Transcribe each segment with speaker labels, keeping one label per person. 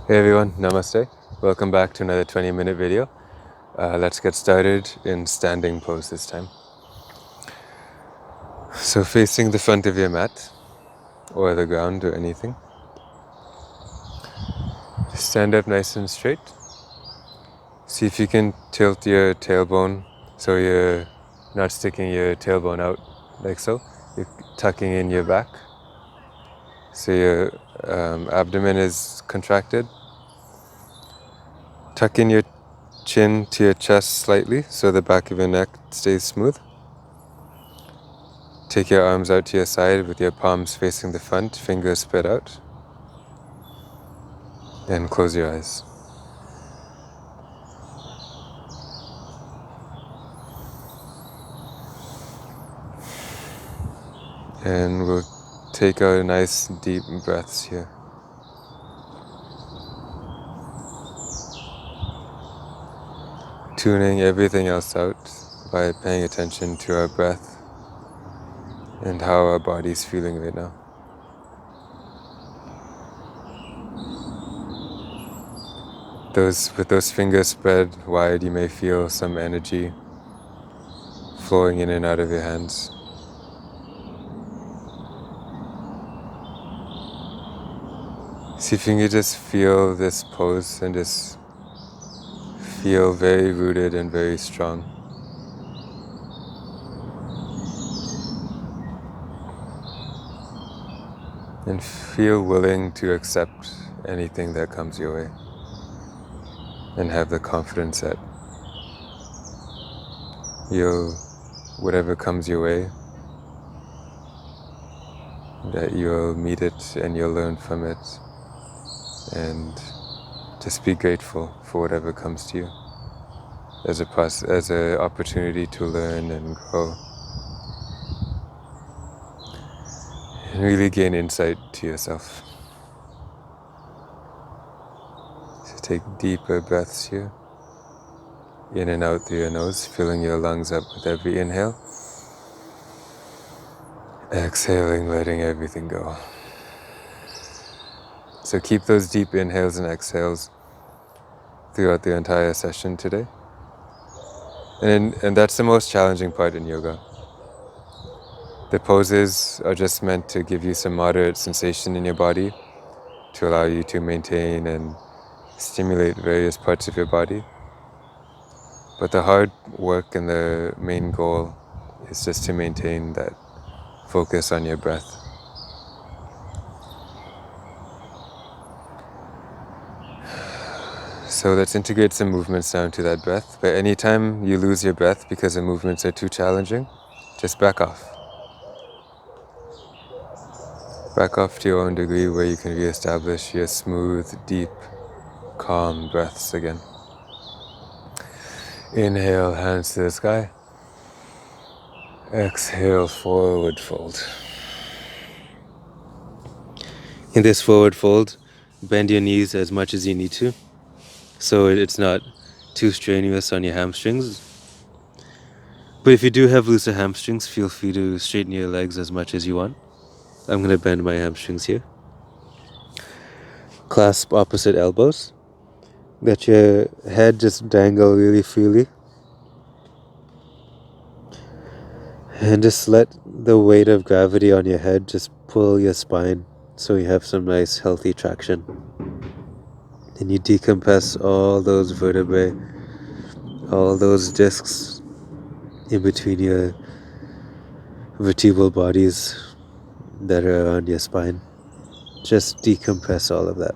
Speaker 1: Hey everyone, namaste. Welcome back to another 20-minute video. Let's get started in standing pose this time. So facing the front of your mat or the ground or anything. Stand up nice and straight. See if you can tilt your tailbone so you're not sticking your tailbone out like so. You're tucking in your back. So your abdomen is contracted. Tuck in your chin to your chest slightly so the back of your neck stays smooth. Take your arms out to your side with your palms facing the front, fingers spread out. And close your eyes. And we'll take our nice deep breaths here. Tuning everything else out by paying attention to our breath and how our body's feeling right now. With those fingers spread wide, you may feel some energy flowing in and out of your hands. See if you can just feel this pose and just feel very rooted and very strong. And feel willing to accept anything that comes your way. And have the confidence that whatever comes your way, that you'll meet it and you'll learn from it. And just be grateful for whatever comes to you as an opportunity to learn and grow. And really gain insight to yourself. So take deeper breaths here. In and out through your nose, filling your lungs up with every inhale. Exhaling, letting everything go. So keep those deep inhales and exhales throughout the entire session today. And that's the most challenging part in yoga. The poses are just meant to give you some moderate sensation in your body to allow you to maintain and stimulate various parts of your body. But the hard work and the main goal is just to maintain that focus on your breath. So let's integrate some movements down to that breath. But anytime you lose your breath because the movements are too challenging, just back off. Back off to your own degree where you can reestablish your smooth, deep, calm breaths again. Inhale, hands to the sky. Exhale, forward fold. In this forward fold, bend your knees as much as you need to, so it's not too strenuous on your hamstrings. But if you do have looser hamstrings, feel free to straighten your legs as much as you want. I'm going to bend my hamstrings here. Clasp opposite elbows. Let your head just dangle really freely. And just let the weight of gravity on your head just pull your spine so you have some nice healthy traction. And you decompress all those vertebrae, all those discs in between your vertebral bodies that are around your spine. Just decompress all of that.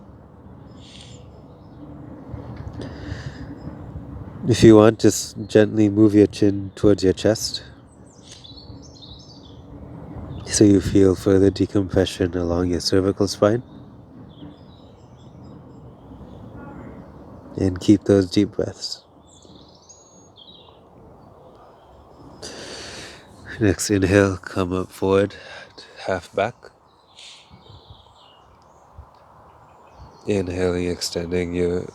Speaker 1: If you want, just gently move your chin towards your chest so you feel further decompression along your cervical spine. And keep those deep breaths. Next inhale, come up forward, half back. Inhaling, extending your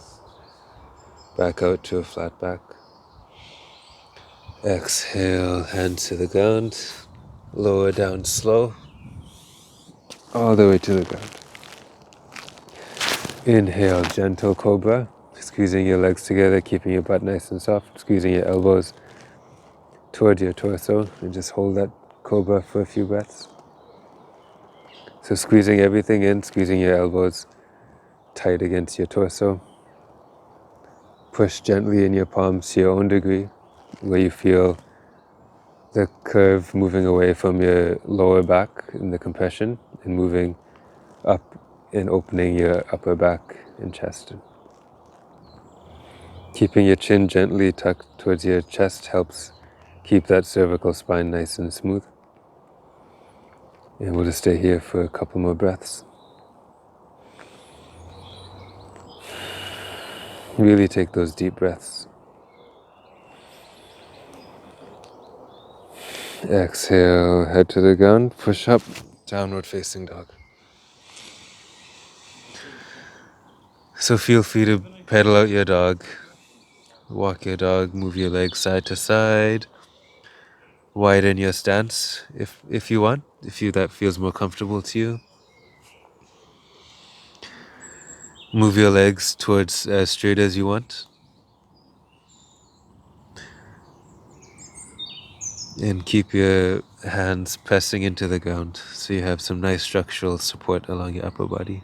Speaker 1: back out to a flat back. Exhale, hands to the ground. Lower down slow. All the way to the ground. Inhale, gentle cobra, squeezing your legs together, keeping your butt nice and soft, squeezing your elbows toward your torso, and just hold that cobra for a few breaths. So squeezing everything in, squeezing your elbows tight against your torso. Push gently in your palms to your own degree, where you feel the curve moving away from your lower back in the compression and moving up and opening your upper back and chest. Keeping your chin gently tucked towards your chest helps keep that cervical spine nice and smooth. And we'll just stay here for a couple more breaths. Really take those deep breaths. Exhale, head to the ground, push up, downward facing dog. So feel free to pedal out your dog, walk your dog, move your legs side to side, widen your stance if you want, that feels more comfortable to you. Move your legs towards as straight as you want. And keep your hands pressing into the ground so you have some nice structural support along your upper body.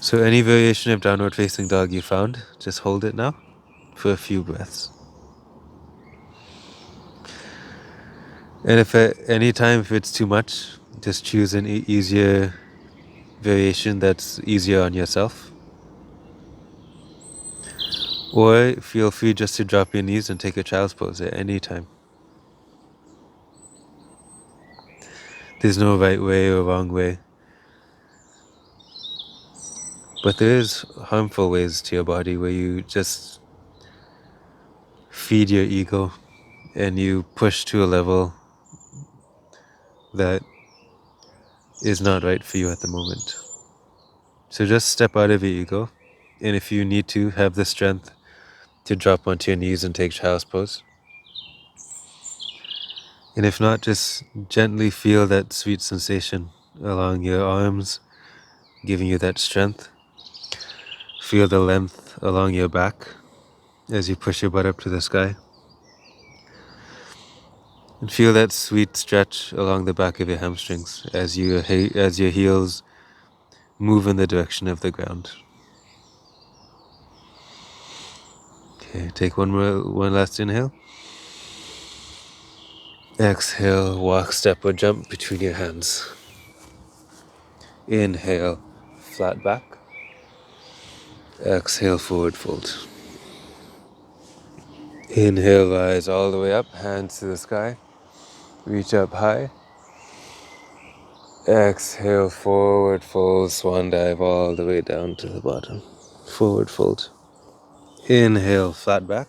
Speaker 1: So any variation of downward facing dog you found, just hold it now for a few breaths. And if at any time if it's too much, just choose an easier variation that's easier on yourself. Or feel free just to drop your knees and take a child's pose at any time. There's no right way or wrong way. But there is harmful ways to your body where you just feed your ego and you push to a level that is not right for you at the moment. So just step out of your ego, and if you need to, have the strength to drop onto your knees and take child's pose. And if not, just gently feel that sweet sensation along your arms, giving you that strength. Feel the length along your back as you push your butt up to the sky. And feel that sweet stretch along the back of your hamstrings as your heels move in the direction of the ground. Okay, take one last inhale. Exhale, walk, step, or jump between your hands. Inhale, flat back. Exhale, forward fold. Inhale, rise all the way up, hands to the sky. Reach up high. Exhale, forward fold, swan dive all the way down to the bottom. Forward fold. Inhale, flat back.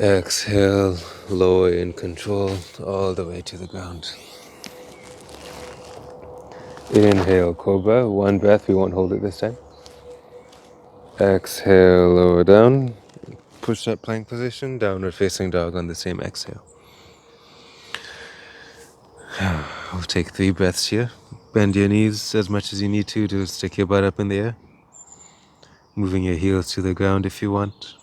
Speaker 1: Exhale, lower in control, all the way to the ground. Inhale, cobra. One breath, we won't hold it this time. Exhale, lower down. Push up plank position, downward facing dog on the same exhale. We'll take 3 breaths here. Bend your knees as much as you need to stick your butt up in the air. Moving your heels to the ground if you want.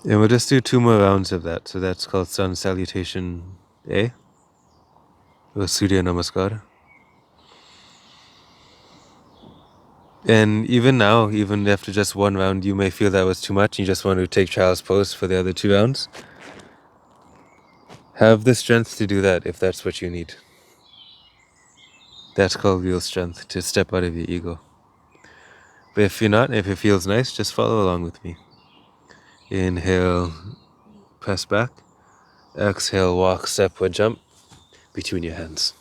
Speaker 1: And we'll just do 2 more rounds of that. So that's called Sun Salutation A, or Surya Namaskar. And even now, even after just 1 round, you may feel that was too much. You just want to take child's pose for the other 2 rounds. Have the strength to do that if that's what you need. That's called real strength, to step out of your ego. But if you're not, if it feels nice, just follow along with me. Inhale, press back. Exhale, walk, step, or jump between your hands.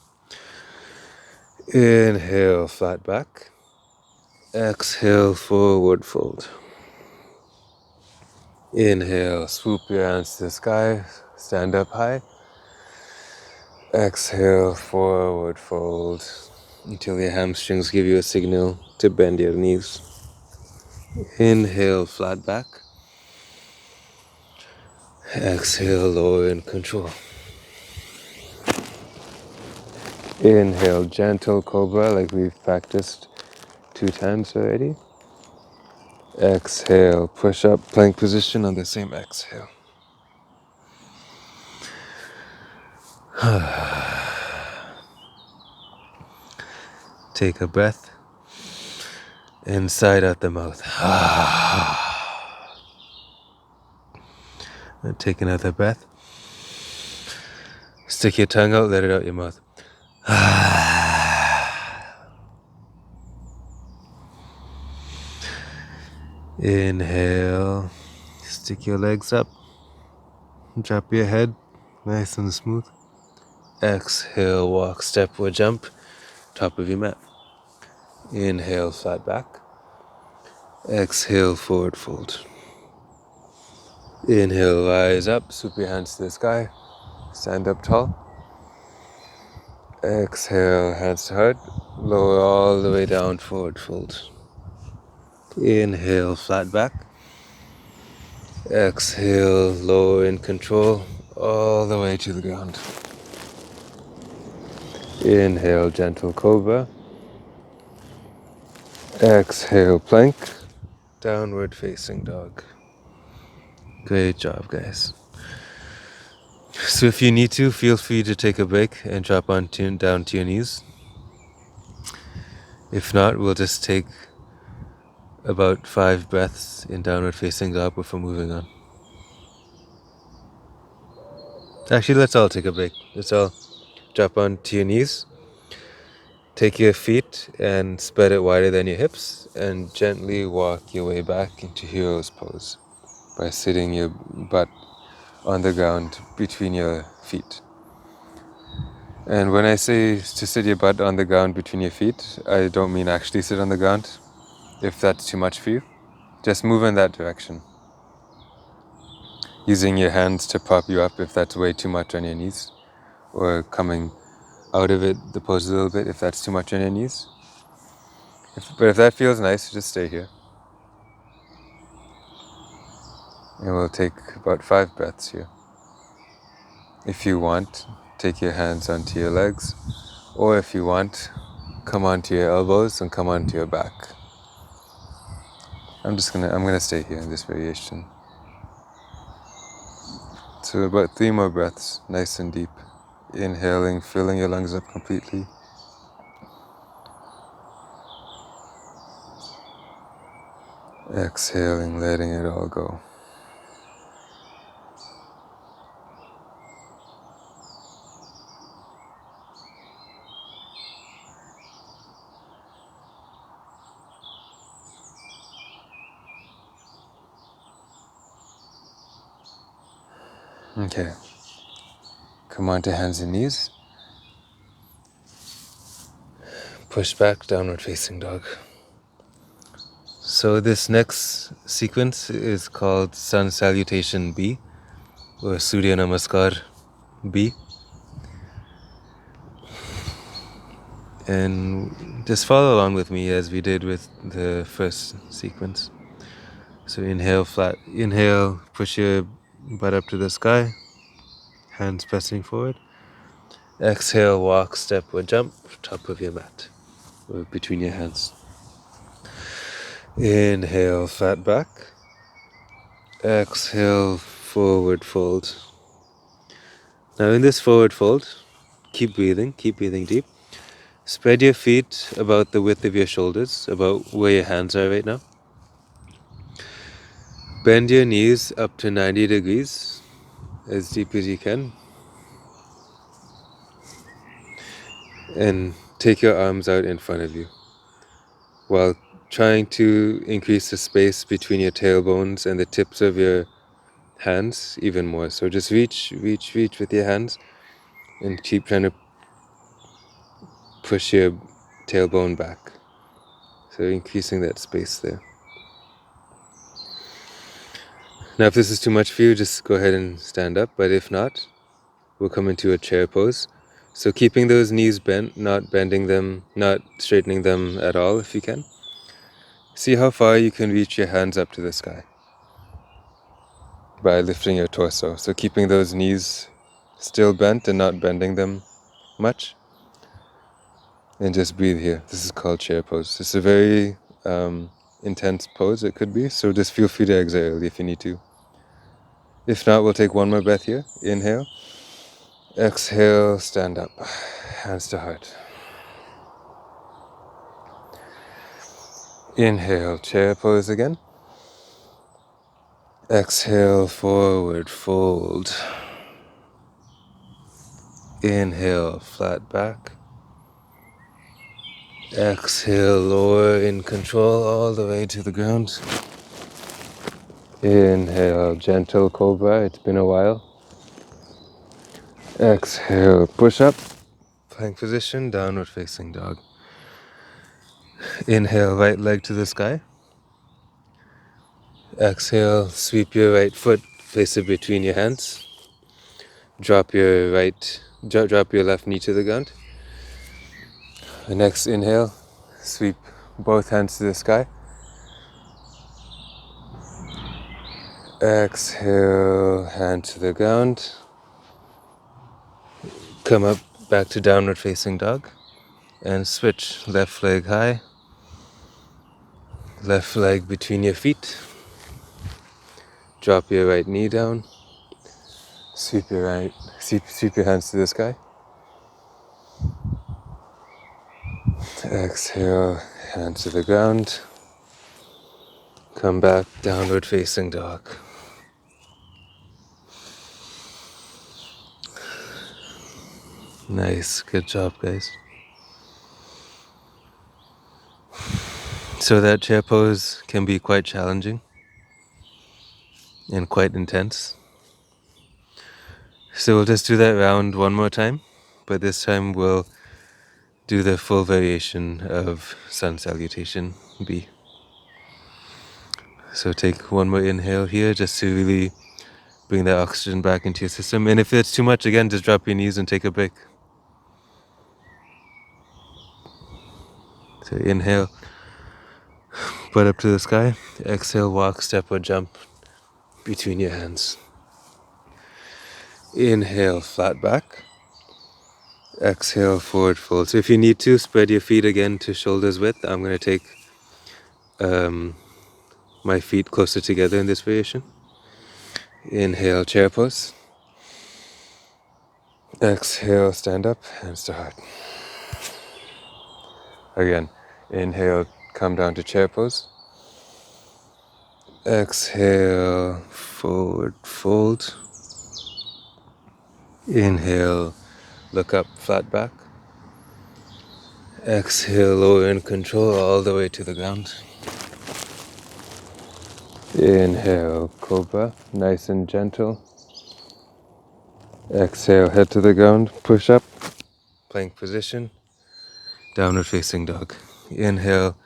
Speaker 1: Inhale, flat back. Exhale, forward fold. Inhale, swoop your hands to the sky, stand up high. Exhale, forward fold until your hamstrings give you a signal to bend your knees. Inhale, flat back. Exhale, lower in control. Inhale, gentle cobra like we've practiced 2 times already. Exhale, push up, plank position on the same exhale. Take a breath. Inside out the mouth. And take another breath. Stick your tongue out, let it out your mouth. Inhale. Stick your legs up. Drop your head. Nice and smooth. Exhale, walk, step, or jump. Top of your mat. Inhale, flat back. Exhale, forward fold. Inhale, rise up, sweep your hands to the sky. Stand up tall. Exhale, hands to heart. Lower all the way down, forward fold. Inhale, flat back. Exhale, lower in control, all the way to the ground. Inhale, gentle cobra. Exhale, plank. Downward facing dog. Great job, guys. So if you need to, feel free to take a break and drop down to your knees. If not, we'll just take about 5 breaths in downward facing dog before moving on. Actually, let's all take a break. Let's all drop onto your knees. Take your feet and spread it wider than your hips and gently walk your way back into hero's pose by sitting your butt on the ground between your feet. And when I say to sit your butt on the ground between your feet, I don't mean actually sit on the ground. If that's too much for you, just move in that direction. Using your hands to prop you up if that's way too much on your knees, or coming out of it, the pose a little bit if that's too much on your knees. But if that feels nice, just stay here. And we'll take about 5 breaths here. If you want, take your hands onto your legs, or if you want, come onto your elbows and come onto your back. I'm gonna stay here in this variation. So about 3 more breaths, nice and deep. Inhaling, filling your lungs up completely. Exhaling, letting it all go. Okay. Come onto hands and knees. Push back, downward facing dog. So this next sequence is called Sun Salutation B, or Surya Namaskar B. And just follow along with me as we did with the first sequence. So inhale, push your butt up to the sky, hands pressing forward. Exhale, walk, step, or jump, top of your mat, or between your hands. Inhale, flat back. Exhale, forward fold. Now in this forward fold, keep breathing deep. Spread your feet about the width of your shoulders, about where your hands are right now. Bend your knees up to 90 degrees, as deep as you can. And take your arms out in front of you, while trying to increase the space between your tailbones and the tips of your hands even more. So just reach with your hands and keep trying to push your tailbone back. So increasing that space there. Now if this is too much for you, just go ahead and stand up, but if not, we'll come into a chair pose. So keeping those knees bent, not bending them, not straightening them at all if you can. See how far you can reach your hands up to the sky by lifting your torso. So keeping those knees still bent and not bending them much. And just breathe here. This is called chair pose. It's a very intense pose, it could be, so just feel free to exhale if you need to. If not, we'll take one more breath here. Inhale. Exhale, stand up. Hands to heart. Inhale, chair pose again. Exhale, forward fold. Inhale, flat back. Exhale, lower in control all the way to the ground. Inhale, gentle cobra. It's been a while. Exhale, push up. Plank position, downward facing dog. Inhale, right leg to the sky. Exhale, sweep your right foot, place it between your hands. Drop your left knee to the ground. The next inhale, sweep both hands to the sky. Exhale, hand to the ground. Come up back to downward facing dog. And switch left leg high. Left leg between your feet. Drop your right knee down. Sweep your hands to the sky. Exhale, hand to the ground. Come back, downward facing dog. Nice, good job, guys. So that chair pose can be quite challenging and quite intense. So we'll just do that round one more time, but this time we'll do the full variation of sun salutation B. So take one more inhale here just to really bring that oxygen back into your system. And if it's too much, again, just drop your knees and take a break. So inhale, butt up to the sky. Exhale, walk, step or jump between your hands. Inhale, flat back. Exhale, forward fold. So if you need to, spread your feet again to shoulders width. I'm going to take my feet closer together in this variation. Inhale, chair pose. Exhale, stand up, hands to heart. Again, inhale, come down to chair pose. Exhale, forward fold. Inhale, look up, flat back. Exhale, lower in control all the way to the ground. Inhale, cobra, nice and gentle. Exhale, head to the ground, push up, plank position, downward facing dog. Inhale,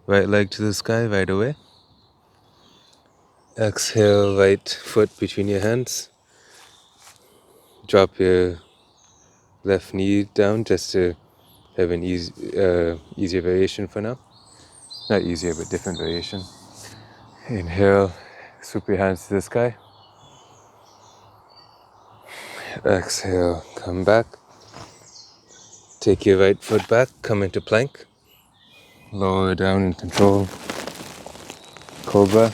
Speaker 1: right leg to the sky right away. Exhale, right foot between your hands. Drop your left knee down just to have an easier variation for now. Not easier, but different variation. Inhale, swoop your hands to the sky. Exhale, come back. Take your right foot back, come into plank. Lower down in control. Cobra.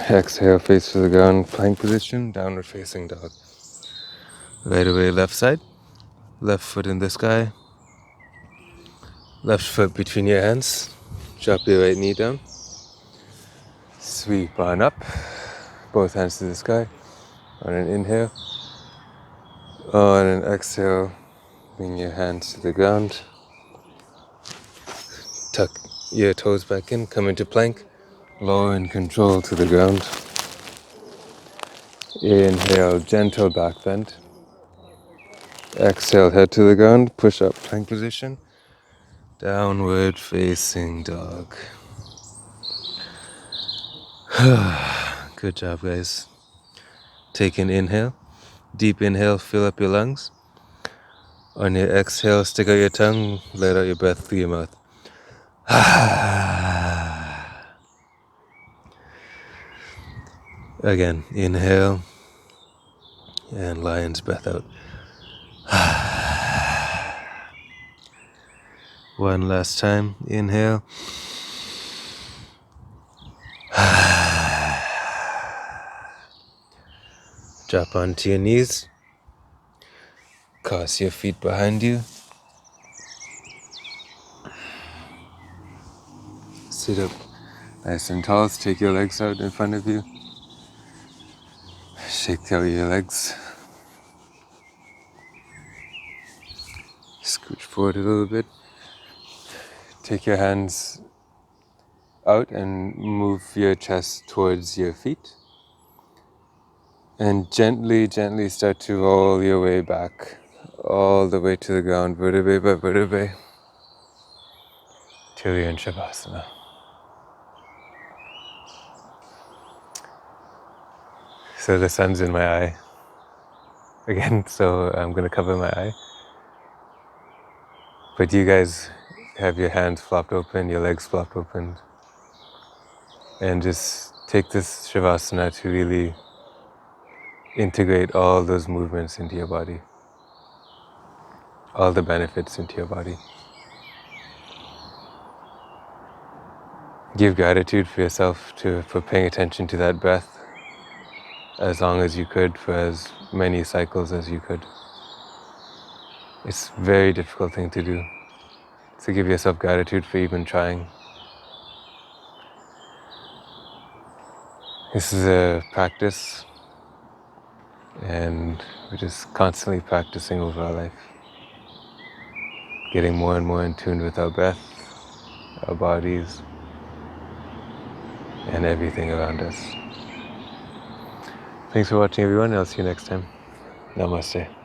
Speaker 1: Exhale, face to the ground, plank position, downward facing dog. Right away, left side. Left foot in the sky. Left foot between your hands. Drop your right knee down. Sweep on up. Both hands to the sky. On an inhale. On an exhale, bring your hands to the ground. Tuck your toes back in, come into plank. Lower in control to the ground. Inhale, gentle back bend. Exhale, head to the ground, push up, plank position. Downward facing dog. Good job, guys. Take an inhale. Deep inhale, fill up your lungs. On your exhale, stick out your tongue, let out your breath through your mouth. Again, inhale. And lion's breath out. One last time. Inhale. Drop onto your knees. Cross your feet behind you. Sit up nice and tall. Take your legs out in front of you. Shake out your legs. Scooch forward a little bit. Take your hands out and move your chest towards your feet. And gently, gently start to roll your way back, all the way to the ground, vertebrae by vertebrae, till you're in Shavasana. So the sun's in my eye again, so I'm going to cover my eye. But you guys have your hands flopped open, your legs flopped open, and just take this Shavasana to really integrate all those movements into your body, all the benefits into your body. Give gratitude for yourself for paying attention to that breath as long as you could, for as many cycles as you could. It's a very difficult thing to do. So give yourself gratitude for even trying. This is a practice, and we're just constantly practicing over our life, getting more and more in tune with our breath, our bodies, and everything around us. Thanks for watching, everyone. I'll see you next time. Namaste.